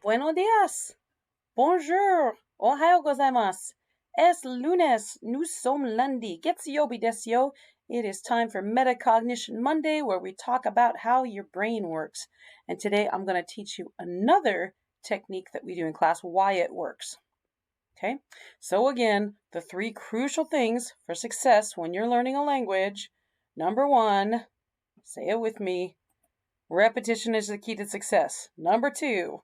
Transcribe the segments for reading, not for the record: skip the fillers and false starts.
Buenos días. Bonjour. Ohayo gozaimasu. Es lunes. Nous sommes lundi. Getsuyobi desu yo. It is time for Metacognition Monday, where we talk about how your brain works. And today I'm going to teach you another technique that we do in class, why it works. Okay? So again, the three crucial things for success when you're learning a language. Number one, say it with me, repetition is the key to success. Number two,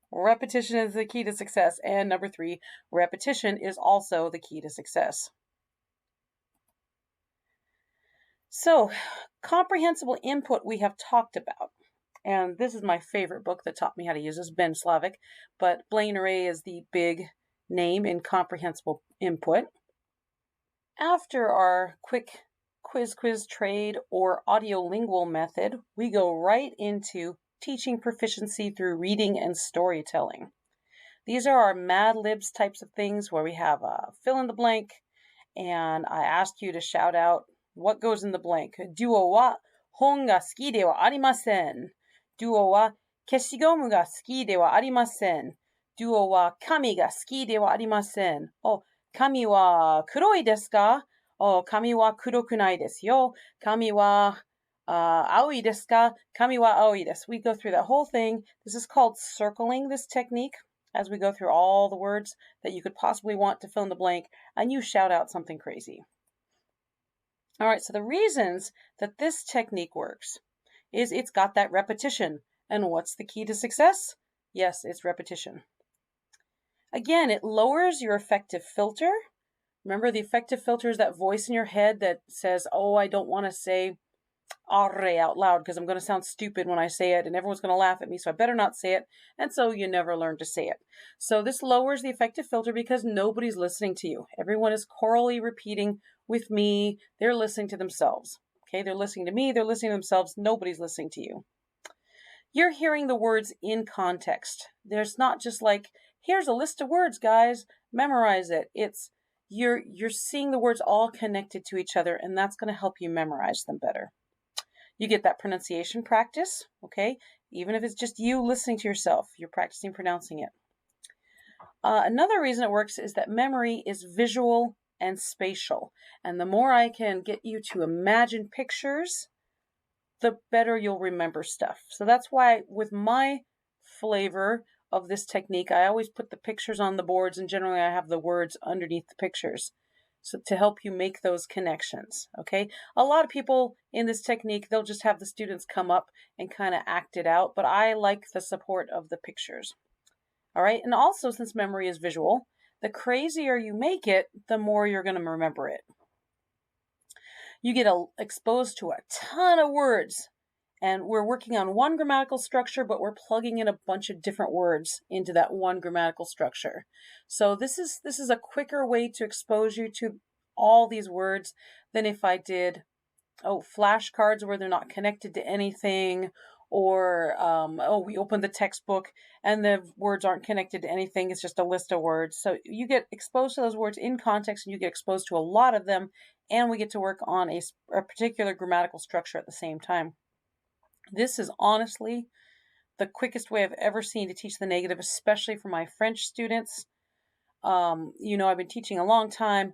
repetition is the key to success. And number three, repetition is also the key to success. So, comprehensible input we have talked about. And this is my favorite book that taught me how to use this, Ben Slavic. But Blaine Ray is the big name in comprehensible input. After our quick quiz trade or audiolingual method, we go right into teaching proficiency through reading and storytelling. These are our Mad Libs types of things where we have a fill in the blank, and I ask you to shout out what goes in the blank. Duo wa hon ga suki de wa arimasen. Duo wa keshigomu ga suki de wa arimasen. Duo wa kami ga suki de wa arimasen. Oh, kami wa kuroi desu ka? Oh, kami wa kuroku nai desu yo. Kami wa aoi desu ka? Kami wa aoi desu. We go through that whole thing. This is called circling, this technique, as we go through all the words that you could possibly want to fill in the blank, and you shout out something crazy. All right, so the reasons that this technique works is it's got that repetition. And what's the key to success? Yes, it's repetition. Again, it lowers your affective filter. Remember, the affective filter is that voice in your head that says, oh, I don't want to say arre out loud because I'm going to sound stupid when I say it and everyone's going to laugh at me, so I better not say it. And so you never learn to say it. So this lowers the affective filter because nobody's listening to you. Everyone is chorally repeating with me. They're listening to themselves. Okay, they're listening to me. They're listening to themselves. Nobody's listening to you. You're hearing the words in context. There's not just like, here's a list of words, guys, memorize it. It's you're seeing the words all connected to each other, and that's going to help you memorize them better. You get that pronunciation practice, okay? Even if it's just you listening to yourself, you're practicing pronouncing it. Another reason it works is that memory is visual and spatial. And the more I can get you to imagine pictures, the better you'll remember stuff. So that's why with my flavor of this technique, I always put the pictures on the boards, and generally I have the words underneath the pictures. So to help you make those connections, okay? A lot of people in this technique, they'll just have the students come up and kind of act it out, but I like the support of the pictures. All right, and also since memory is visual, the crazier you make it, the more you're going to remember it. You get exposed to a ton of words, and we're working on one grammatical structure, but we're plugging in a bunch of different words into that one grammatical structure. So this is a quicker way to expose you to all these words than if I did flashcards where they're not connected to anything, or we opened the textbook and the words aren't connected to anything. It's just a list of words. So you get exposed to those words in context, and you get exposed to a lot of them, and we get to work on a particular grammatical structure at the same time. This is honestly the quickest way I've ever seen to teach the negative, especially for my French students. I've been teaching a long time.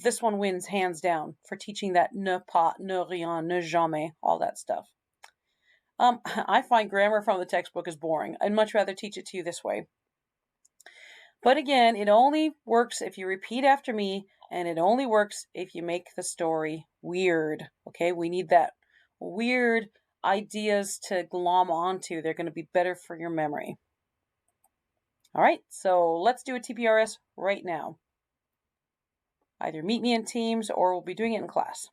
This one wins hands down for teaching that ne pas, ne rien, ne jamais, all that stuff. I find grammar from the textbook is boring. I'd much rather teach it to you this way. But again, it only works if you repeat after me, and it only works if you make the story weird. Okay, we need that weird ideas to glom onto. They're going to be better for your memory. All right, so let's do a TPRS right now. Either meet me in Teams or we'll be doing it in class.